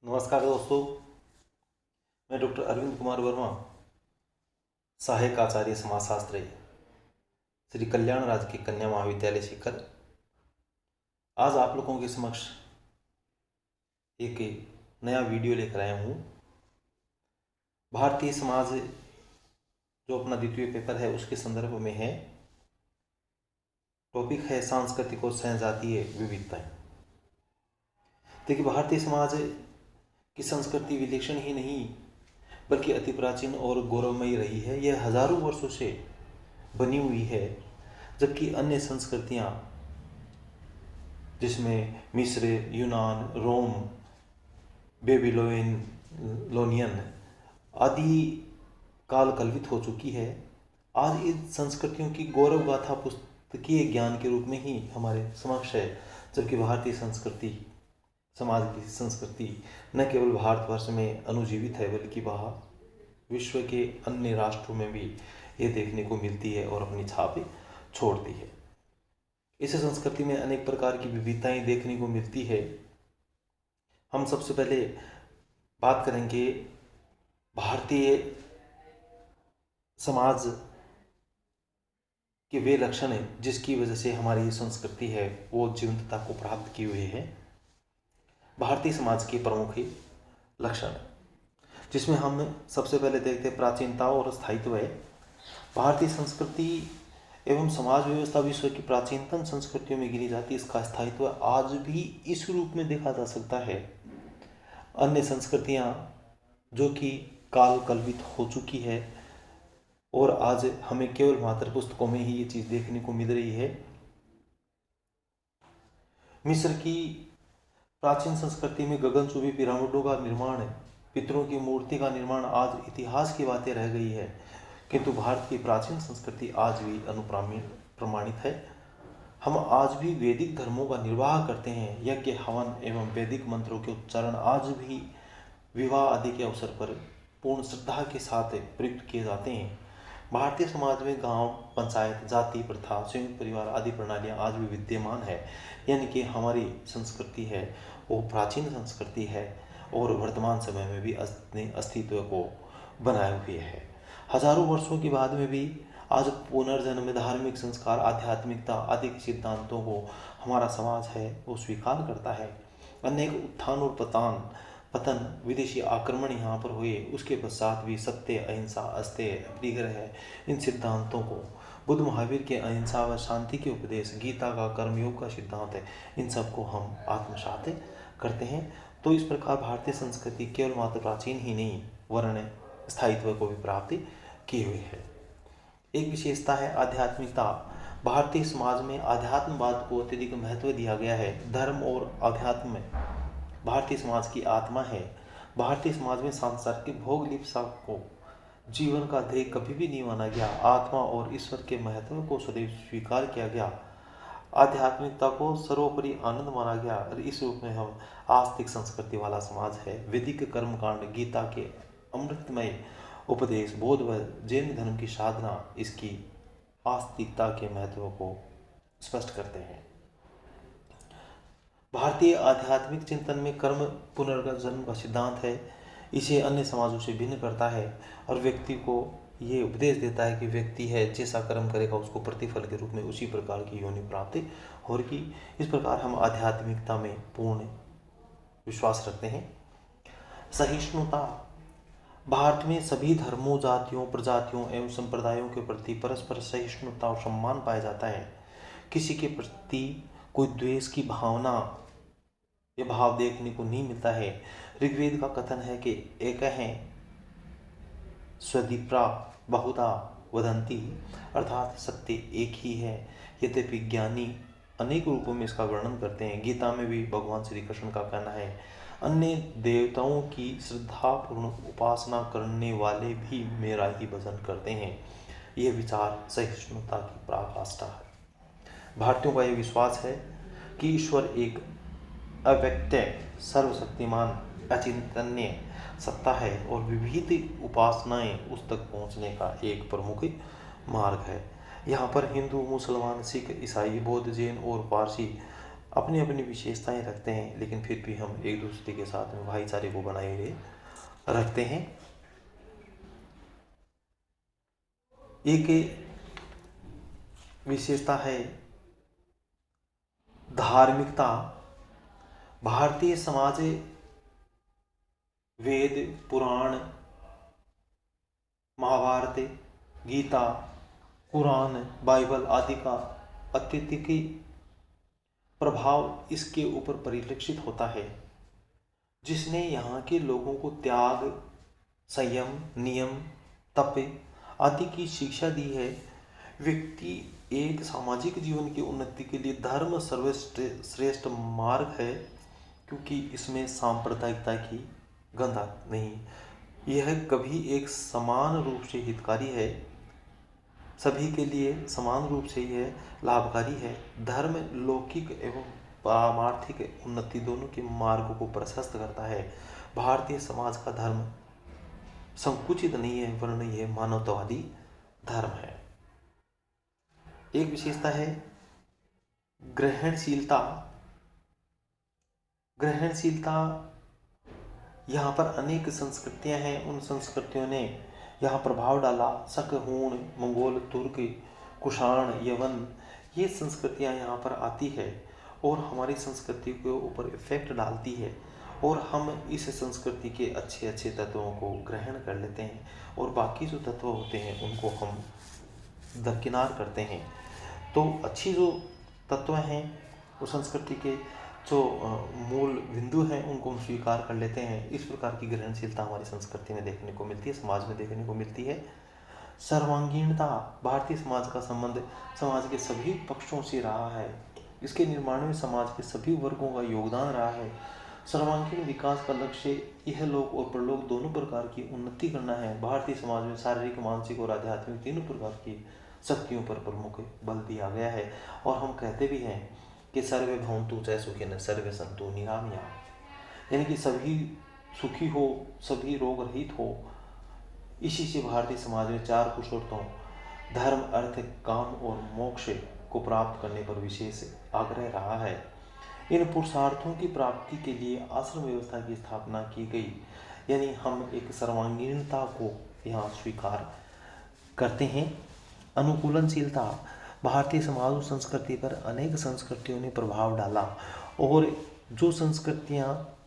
नमस्कार दोस्तों, मैं डॉक्टर अरविंद कुमार वर्मा, सहायक आचार्य समाजशास्त्र, श्री कल्याण राजकीय कन्या महाविद्यालय सीकर। आज आप लोगों के समक्ष एक नया वीडियो लेकर आया हूँ। भारतीय समाज जो अपना द्वितीय पेपर है उसके संदर्भ में है। टॉपिक है सांस्कृतिक और जनजातीय विविधताएं। देखिए, भारतीय समाज की संस्कृति विलक्षण ही नहीं बल्कि अति प्राचीन और गौरवमयी रही है। यह हजारों वर्षों से बनी हुई है, जबकि अन्य संस्कृतियां जिसमें मिस्र, यूनान, रोम, बेबीलोनियन आदि काल कल्पित हो चुकी है। आज इन संस्कृतियों की गौरव गाथा पुस्तकीय ज्ञान के रूप में ही हमारे समक्ष है, जबकि भारतीय संस्कृति, समाज की संस्कृति न केवल भारतवर्ष में अनुजीवित है बल्कि वह विश्व के अन्य राष्ट्रों में भी ये देखने को मिलती है और अपनी छाप छोड़ती है। इस संस्कृति में अनेक प्रकार की विविधताएं देखने को मिलती है। हम सबसे पहले बात करेंगे भारतीय समाज के वे लक्षण जिसकी वजह से हमारी ये संस्कृति है वो जीवंतता को प्राप्त किए हुए है। भारतीय समाज के प्रमुख लक्षण, जिसमें हम सबसे पहले देखते हैं प्राचीनता और स्थायित्व है। भारतीय संस्कृति एवं समाज व्यवस्था विश्व की प्राचीनतम संस्कृतियों में गिनी जाती है। इसका स्थायित्व आज भी इस रूप में देखा जा सकता है। अन्य संस्कृतियां जो कि काल कल्पित हो चुकी है और आज हमें केवल मात्र पुस्तकों में ही ये चीज देखने को मिल रही है। मिस्र की प्राचीन संस्कृति में गगनचुंबी पिरामिडों का निर्माण, पितरों की मूर्ति का निर्माण आज इतिहास की बातें रह गई है, किंतु भारत की प्राचीन संस्कृति आज भी अनुप्रमाणित है। हम आज भी वैदिक धर्मों का निर्वाह करते हैं। यज्ञ, हवन एवं वैदिक मंत्रों के उच्चारण आज भी विवाह आदि के अवसर पर पूर्ण श्रद्धा के साथ प्रयुक्त किए जाते हैं। भारतीय समाज में गांव, पंचायत, जाति प्रथा, संयुक्त परिवार आदि प्रणालियां आज भी विद्यमान है। यानी कि हमारी संस्कृति है वो प्राचीन संस्कृति है और वर्तमान समय में भी अपने अस्तित्व को बनाए हुए है। हजारों वर्षों के बाद में भी आज पुनर्जन्म, धार्मिक संस्कार, आध्यात्मिकता आदि के सिद्धांतों को हमारा समाज है वो स्वीकार करता है। अनेक उत्थान और पतन, विदेशी आक्रमण यहाँ पर हुए, उसके पश्चात भी सत्य, अहिंसा, अस्तेय, अपरिग्रह इन सिद्धांतों को, बुद्ध महावीर के अहिंसा व शांति के उपदेश, गीता का कर्मयोग का सिद्धांत है, इन सबको हम आत्मसात करते हैं। तो इस प्रकार भारतीय संस्कृति केवल मात्र प्राचीन ही नहीं वर्ण स्थायित्व को भी प्राप्त किए हुए है। एक विशेषता है आध्यात्मिकता। भारतीय समाज में आध्यात्मवाद को अत्यधिक महत्व दिया गया है। धर्म और अध्यात्म भारतीय समाज की आत्मा है। भारतीय समाज में सांसारिक भोग लिप्सा को जीवन का ध्येय कभी भी नहीं माना गया। आत्मा और ईश्वर के महत्व को सदैव स्वीकार किया गया। आध्यात्मिकता को सर्वोपरि आनंद माना गया और इस रूप में हम आस्तिक संस्कृति वाला समाज है। वैदिक कर्मकांड, गीता के अमृतमय उपदेश, बौद्ध व जैन धर्म की साधना इसकी आस्तिकता के महत्व को स्पष्ट करते हैं। भारतीय आध्यात्मिक चिंतन में कर्म पुनर्जन्म का सिद्धांत है। इसे अन्य समाजों से भिन्न करता है और व्यक्ति को ये उपदेश देता है कि व्यक्ति है जैसा कर्म करेगा उसको प्रतिफल के रूप में उसी प्रकार की योनि प्राप्त होगी। इस प्रकार हम आध्यात्मिकता में पूर्ण विश्वास रखते हैं। सहिष्णुता, भारत में सभी धर्मों, जातियों, प्रजातियों एवं संप्रदायों के प्रति परस्पर सहिष्णुता और सम्मान पाया जाता है। किसी के प्रति कोई द्वेष की भावना या भाव देखने को नहीं मिलता है। ऋग्वेद का कथन है कि एक है स्वदीप्रा बहुधा वदंती, अर्थात सत्य एक ही है, यद्यपि ज्ञानी अनेक रूपों में इसका वर्णन करते हैं। गीता में भी भगवान श्री कृष्ण का कहना है, अन्य देवताओं की श्रद्धापूर्ण उपासना करने वाले भी मेरा ही भजन करते हैं। यह विचार सहिष्णुता की पराकाष्ठा है। भारतीयों का यह विश्वास है कि ईश्वर एक अव्यक्त, सर्वशक्तिमान, अचिंतनीय सत्ता है और विविध उपासनाएं उस तक पहुंचने का एक प्रमुख मार्ग है। यहाँ पर हिंदू, मुसलमान, सिख, ईसाई, बौद्ध, जैन और पारसी अपनी अपनी विशेषताएं रखते हैं, लेकिन फिर भी हम एक दूसरे के साथ में भाईचारे को बनाए हुए रखते हैं। एक विशेषता है धार्मिकता। भारतीय समाज वेद, पुराण, महाभारत, गीता, कुरान, बाइबल आदि का अत्यधिक प्रभाव इसके ऊपर परिलक्षित होता है, जिसने यहाँ के लोगों को त्याग, संयम, नियम, तप आदि की शिक्षा दी है। व्यक्ति एक सामाजिक जीवन की उन्नति के लिए धर्म सर्वश्रेष्ठ मार्ग है, क्योंकि इसमें सांप्रदायिकता की गंध नहीं। यह कभी एक समान रूप से हितकारी है, सभी के लिए समान रूप से यह लाभकारी है। धर्म लौकिक एवं पारमार्थिक उन्नति दोनों के मार्ग को प्रशस्त करता है। भारतीय समाज का धर्म संकुचित नहीं है, वरन यह मानवतावादी धर्म है। एक विशेषता है ग्रहणशीलता। ग्रहणशीलता, यहाँ पर अनेक संस्कृतियां हैं, उन संस्कृतियों ने यहाँ प्रभाव डाला। शक, हूण, मंगोल, तुर्क, कुषाण, यवन, ये संस्कृतियां यहाँ पर आती है और हमारी संस्कृति के ऊपर इफेक्ट डालती है, और हम इस संस्कृति के अच्छे अच्छे तत्वों को ग्रहण कर लेते हैं और बाकी जो तत्व होते हैं उनको हम दरकिनार करते हैं। तो अच्छी जो तत्व हैं, वो संस्कृति के जो मूल बिंदु हैं, उनको हम स्वीकार कर लेते हैं। इस प्रकार की ग्रहणशीलता हमारी संस्कृति में देखने को मिलती है, समाज में देखने को मिलती है। सर्वांगीणता, भारतीय समाज का संबंध समाज के सभी पक्षों से रहा है। इसके निर्माण में समाज के सभी वर्गों का योगदान रहा है। सर्वांगीण विकास का लक्ष्य यह लोक और परलोक दोनों प्रकार की उन्नति करना है। भारतीय समाज में शारीरिक, मानसिक और आध्यात्मिक तीनों प्रकार की शक्तियों पर प्रमुख बल दिया गया है, और हम कहते भी हैं कि सर्वे भवन्तु च सुखिनः सर्वे सन्तु निरामयाः, यानी कि सभी सुखी हो, सभी रोग रहित हो। इसी से भारतीय समाज में 4 पुरुषोत्तम धर्म, अर्थ, काम और मोक्ष को प्राप्त करने पर विशेष आग्रह रहा है। इन पुरुषार्थों की प्राप्ति के लिए आश्रम व्यवस्था की स्थापना की गई, यानी हम एक सर्वांगीणता को यहाँ स्वीकार करते हैं। अनुकूलनशीलता, भारतीय समाज और संस्कृति पर अनेक संस्कृतियों ने प्रभाव डाला, और जो संस्कृतियाँ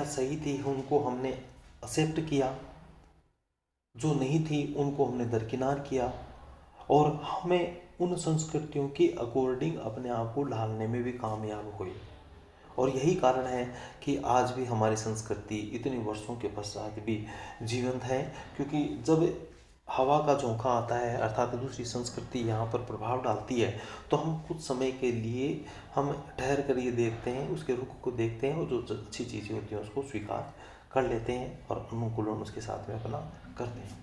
सही थी उनको हमने एक्सेप्ट किया, जो नहीं थी उनको हमने दरकिनार किया, और हमें उन संस्कृतियों के अकॉर्डिंग अपने आप को ढालने में भी कामयाब हुए। और यही कारण है कि आज भी हमारी संस्कृति इतने वर्षों के पश्चात भी जीवंत है, क्योंकि जब हवा का झोंका आता है, अर्थात दूसरी संस्कृति यहाँ पर प्रभाव डालती है, तो हम कुछ समय के लिए हम ठहर कर ये देखते हैं, उसके रुख को देखते हैं, और जो अच्छी चीज़ें होती हैं उसको स्वीकार कर लेते हैं और अनुकूलन उसके साथ में अपना करते हैं।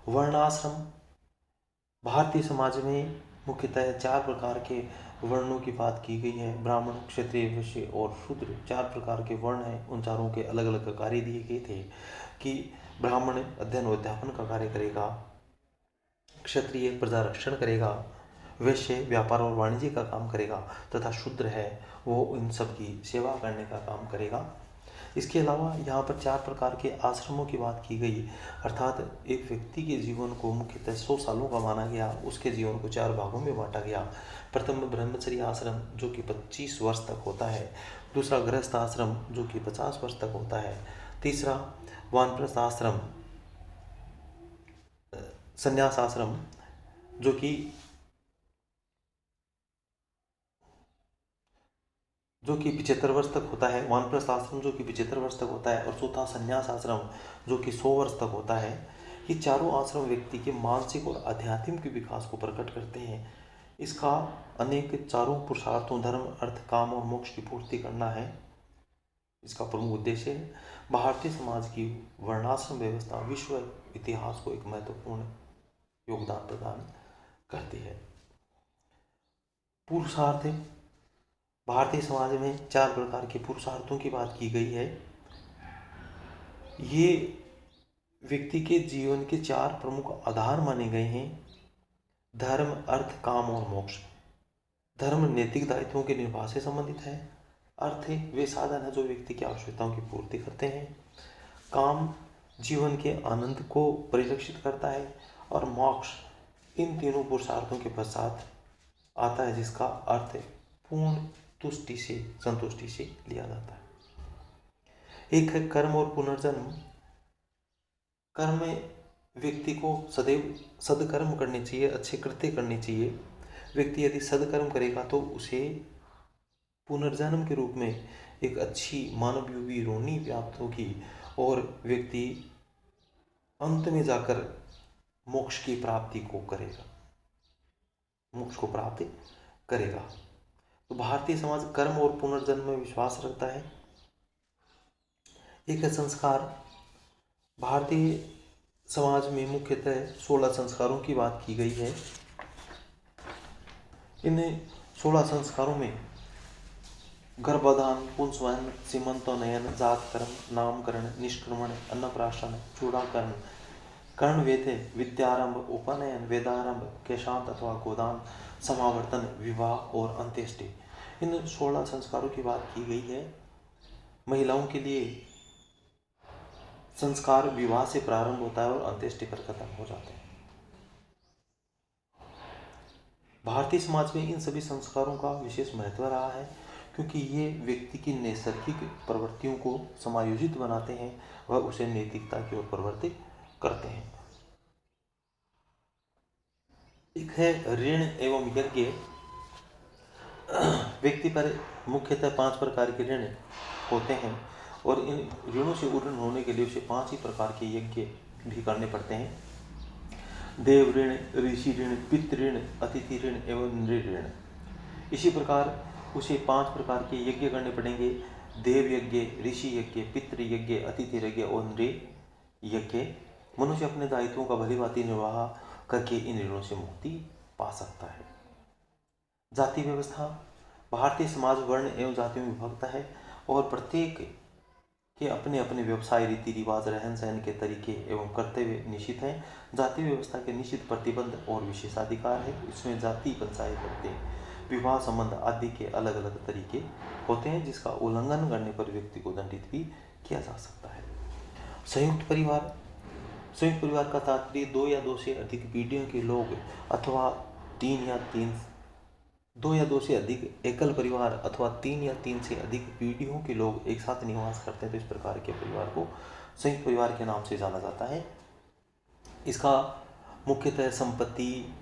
वर्णाश्रम, भारतीय समाज में मुख्यतः 4 प्रकार के वर्णों की बात की गई है। ब्राह्मण, क्षत्रिय, वैश्य और शूद्र 4 प्रकार के वर्ण हैं। उन चारों के अलग अलग कार्य दिए गए थे कि ब्राह्मण अध्ययन और अध्यापन का कार्य करेगा, क्षत्रिय प्रजा रक्षण करेगा, वैश्य व्यापार और वाणिज्य का काम करेगा, तथा शूद्र है वो इन सब की सेवा करने का काम करेगा। इसके अलावा यहाँ पर 4 प्रकार के आश्रमों की बात की गई, अर्थात एक व्यक्ति के जीवन को मुख्यतः 100 सालों का माना गया। उसके जीवन को 4 भागों में बांटा गया। प्रथम ब्रह्मचर्य आश्रम जो कि 25 वर्ष तक होता है। दूसरा गृहस्थ आश्रम जो कि 50 वर्ष तक होता है। तीसरा वानप्रस्थ आश्रम, संन्यास आश्रम जो कि 75 वर्ष तक होता है। वानप्रस्थ आश्रम जो कि 75 वर्ष तक होता है, और चौथा संन्यास आश्रम जो कि 100 वर्ष तक होता है। ये चारों आश्रम व्यक्ति के मानसिक और आध्यात्मिक विकास को प्रकट करते हैं। इसका अनेक चारों पुरुषार्थों धर्म, अर्थ, काम और मोक्ष की पूर्ति करना है इसका प्रमुख उद्देश्य है। भारतीय समाज की वर्णाश्रम व्यवस्था विश्व इतिहास को एक महत्वपूर्ण योगदान प्रदान करती है। पुरुषार्थ, भारतीय समाज में 4 प्रकार के पुरुषार्थों की बात की गई है। ये व्यक्ति के जीवन के 4 प्रमुख आधार माने गए हैं: धर्म, अर्थ, काम और मोक्ष। धर्म नैतिक दायित्वों के निर्वाह से संबंधित है। अर्थ वे साधन है जो व्यक्ति की आवश्यकताओं की पूर्ति करते हैं। काम जीवन के आनंद को परिलक्षित करता है। और मोक्ष इन तीनों पुरुषार्थों के पश्चात आता है, जिसका अर्थ पूर्ण तुष्टि से, संतुष्टि से लिया जाता है। एक है कर्म और पुनर्जन्म। कर्म में व्यक्ति को सदैव सदकर्म करने चाहिए, अच्छे कृत्य करने चाहिए। व्यक्ति यदि सदकर्म करेगा तो उसे पुनर्जन्म के रूप में एक अच्छी मानवयोगी रोनी प्राप्त होगी और व्यक्ति अंत में जाकर मोक्ष की प्राप्ति को करेगा, मोक्ष को प्राप्त करेगा। तो भारतीय समाज कर्म और पुनर्जन्म में विश्वास रखता है। एक है संस्कार। भारतीय समाज में मुख्यतः 16 संस्कारों की बात की गई है। इन 16 संस्कारों में गर्भाधान, पुंसवन, सीमंतोन्नयन, जातकर्म, नामकरण, निष्क्रमण, अन्नप्राशन, चूड़ाकरण, कर्णवेद, विद्यारंभ, उपनयन, वेदारंभ, केशांत अथवा गोदान, समावर्तन, विवाह और अंत्येष्टि, इन 16 संस्कारों की बात की गई है। महिलाओं के लिए संस्कार विवाह से प्रारंभ होता है और अंत्येष्टि पर खत्म हो जाते हैं। भारतीय समाज में इन सभी संस्कारों का विशेष महत्व रहा है, क्योंकि ये व्यक्ति की नैसर्गिक प्रवृत्तियों को समायोजित बनाते हैं, वह उसे नैतिकता की ओर प्रवर्तित करते हैं। एक है ऋण एवं यज्ञ। व्यक्ति पर मुख्यतः 5 प्रकार के ऋण होते हैं और इन ऋणों से उन्नत होने के लिए उसे 5 ही प्रकार के यज्ञ भी करने पड़ते हैं। देव ऋण, ऋषि ऋण, पितृ ऋण, अतिथि ऋण एवं नृ ऋण। इसी प्रकार उसे 5 प्रकार के यज्ञ करने पड़ेंगे। देव यज्ञ, ऋषि यज्ञ, पितृ यज्ञ, अतिथि यज्ञ और नृ यज्ञ। मनुष्य अपने दायित्वों का भलीभांति निर्वाह करके इन ऋणों से मुक्ति पा सकता है। जाति व्यवस्था। भारतीय समाज वर्ण एवं जातियों में विभक्त है और प्रत्येक के अपने अपने व्यवसाय, रीति रिवाज, रहन सहन के तरीके एवं कर्तव्य निश्चित हैं। जाति व्यवस्था के निश्चित प्रतिबंध और विशेषाधिकार है। इसमें जाति पंचायत, विवाह संबंध आदि के अलग अलग तरीके होते हैं, जिसका उल्लंघन करने पर व्यक्ति को दंडित भी किया जा सकता है। संयुक्त परिवार। संयुक्त परिवार का तात्पर्य 2 या 2 से अधिक पीढ़ियों के लोग अथवा 2 या 2 से अधिक एकल परिवार अथवा 3 या 3 से अधिक पीढ़ियों के लोग एक साथ निवास करते हैं, तो इस प्रकार के परिवार को संयुक्त परिवार के नाम से जाना जाता है। इसका मुख्यतः संपत्ति,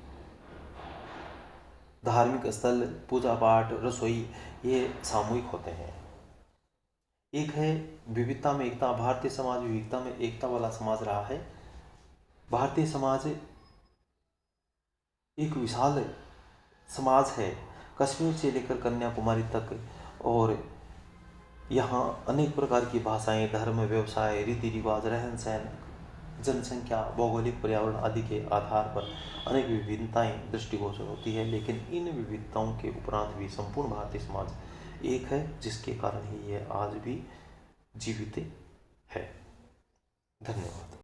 धार्मिक स्थल, पूजा पाठ, रसोई ये सामूहिक होते हैं। एक है विविधता में एकता। भारतीय समाज विविधता में एकता वाला समाज रहा है। भारतीय समाज एक विशाल समाज है, कश्मीर से लेकर कन्याकुमारी तक, और यहाँ अनेक प्रकार की भाषाएं, धर्म, व्यवसाय, रीति रिवाज, रहन सहन, जनसंख्या, भौगोलिक पर्यावरण आदि के आधार पर अनेक विभिन्नताएं दृष्टिगोचर होती है, लेकिन इन विविधताओं के उपरांत भी संपूर्ण भारतीय समाज एक है, जिसके कारण ही यह आज भी जीवित है। धन्यवाद।